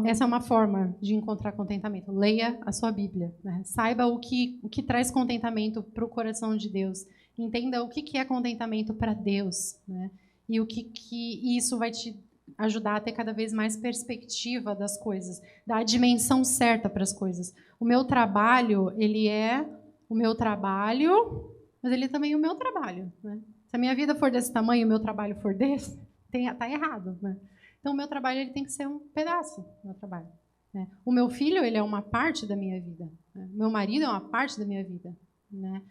essa é uma forma de encontrar contentamento. Leia a sua Bíblia. Né? Saiba o que traz contentamento para o coração de Deus. Entenda o que é contentamento para Deus. Né? E o que isso vai te ajudar a ter cada vez mais perspectiva das coisas, dar a dimensão certa para as coisas. O meu trabalho, ele é o meu trabalho, mas ele é também o meu trabalho. Né? Se a minha vida for desse tamanho, o meu trabalho for desse, está errado. Né? Então, o meu trabalho ele tem que ser um pedaço do meu trabalho. Né? O meu filho ele é uma parte da minha vida. Né? O meu marido é uma parte da minha vida. Né?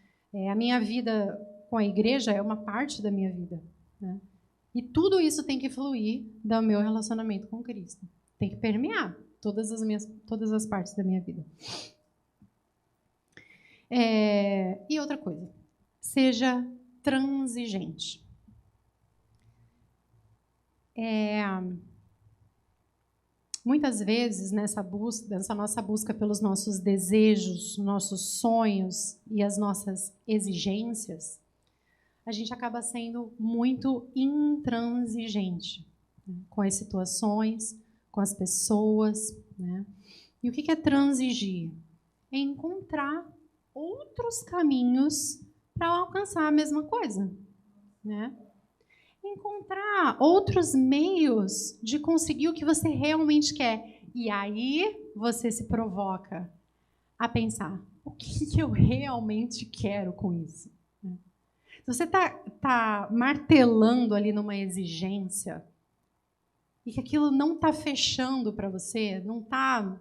A minha vida com a igreja é uma parte da minha vida. Né? E tudo isso tem que fluir do meu relacionamento com Cristo. Tem que permear todas as partes da minha vida. E outra coisa, seja transigente. Muitas vezes, nessa nossa busca pelos nossos desejos, nossos sonhos e as nossas exigências, a gente acaba sendo muito intransigente, né, com as situações, com as pessoas. Né? E o que é transigir? É encontrar outros caminhos para alcançar a mesma coisa. Né? Encontrar outros meios de conseguir o que você realmente quer. E aí você se provoca a pensar, o que eu realmente quero com isso? Se você tá martelando ali numa exigência e que aquilo não está fechando para você, não tá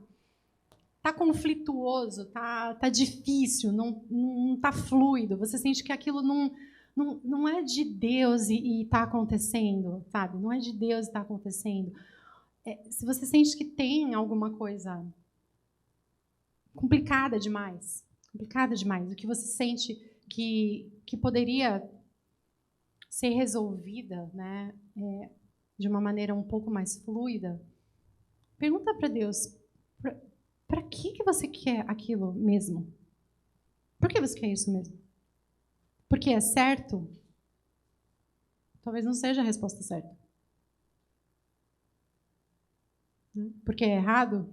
conflituoso, tá difícil, não tá fluido, você sente que aquilo não é de Deus e está acontecendo, sabe? Não é de Deus e está acontecendo. Se você sente que tem alguma coisa complicada demais, o que você sente que poderia ser resolvida, né, de uma maneira um pouco mais fluida, pergunta para Deus, para que você quer aquilo mesmo? Por que você quer isso mesmo? Porque é certo? Talvez não seja a resposta certa. Porque é errado?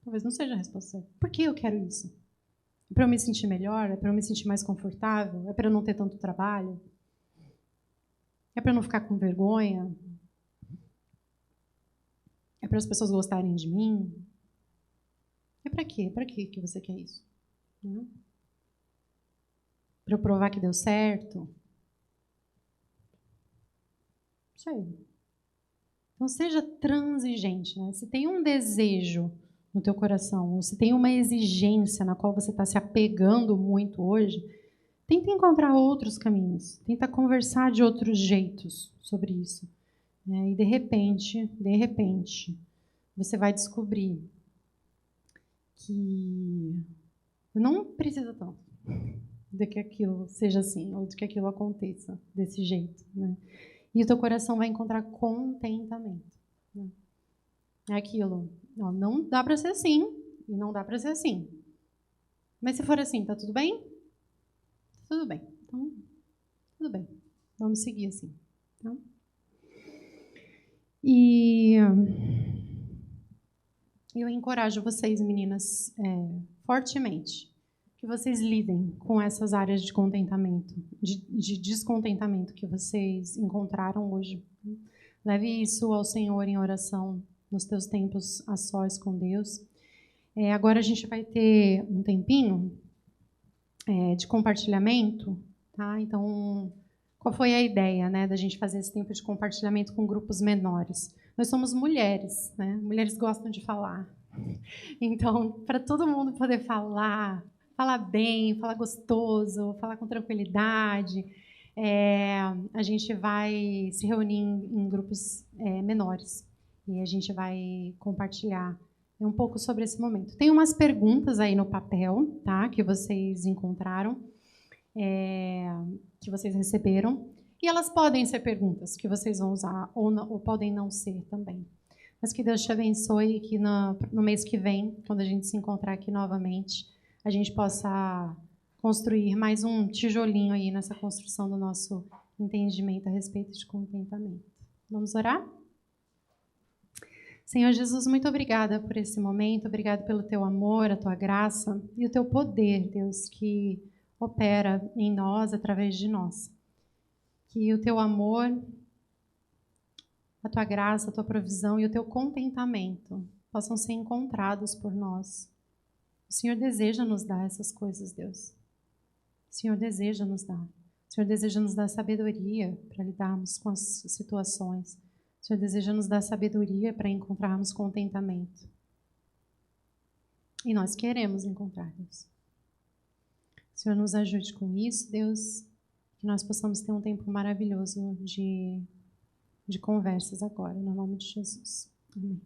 Talvez não seja a resposta certa. Por que eu quero isso? É para eu me sentir melhor? É para eu me sentir mais confortável? É para eu não ter tanto trabalho? É para eu não ficar com vergonha? É para as pessoas gostarem de mim? É para quê? Para que você quer isso? Para eu provar que deu certo? Isso aí. Então, seja transigente, né? Se tem um desejo no teu coração, ou se tem uma exigência na qual você está se apegando muito hoje, tenta encontrar outros caminhos, tenta conversar de outros jeitos sobre isso. Né? E, de repente, você vai descobrir que não precisa tanto de que aquilo seja assim, ou de que aquilo aconteça desse jeito, né? E o teu coração vai encontrar contentamento. Né? É aquilo. Não dá para ser assim e não dá para ser assim. Mas se for assim, tá tudo bem? Tudo bem. Então, tudo bem. Vamos seguir assim. Tá? E eu encorajo vocês, meninas, fortemente, que vocês lidem com essas áreas de contentamento, de descontentamento que vocês encontraram hoje. Leve isso ao Senhor em oração nos teus tempos a sós com Deus. Agora a gente vai ter um tempinho de compartilhamento, tá? Então, qual foi a ideia, né, da gente fazer esse tempo de compartilhamento com grupos menores? Nós somos mulheres, né? Mulheres gostam de falar. Então, para todo mundo poder falar bem, falar gostoso, falar com tranquilidade, a gente vai se reunir em grupos menores e a gente vai compartilhar um pouco sobre esse momento. Tem umas perguntas aí no papel, tá, que vocês encontraram, que vocês receberam, e elas podem ser perguntas que vocês vão usar ou podem não ser também. Mas que Deus te abençoe e que no mês que vem, quando a gente se encontrar aqui novamente, a gente possa construir mais um tijolinho aí nessa construção do nosso entendimento a respeito de contentamento. Vamos orar? Senhor Jesus, muito obrigada por esse momento, obrigado pelo teu amor, a tua graça e o teu poder, Deus, que opera em nós, através de nós. Que o teu amor, a tua graça, a tua provisão e o teu contentamento possam ser encontrados por nós. O Senhor deseja nos dar essas coisas, Deus. O Senhor deseja nos dar. O Senhor deseja nos dar sabedoria para lidarmos com as situações. O Senhor deseja nos dar sabedoria para encontrarmos contentamento. E nós queremos encontrar, Deus. O Senhor nos ajude com isso, Deus. Que nós possamos ter um tempo maravilhoso de conversas agora, no nome de Jesus. Amém.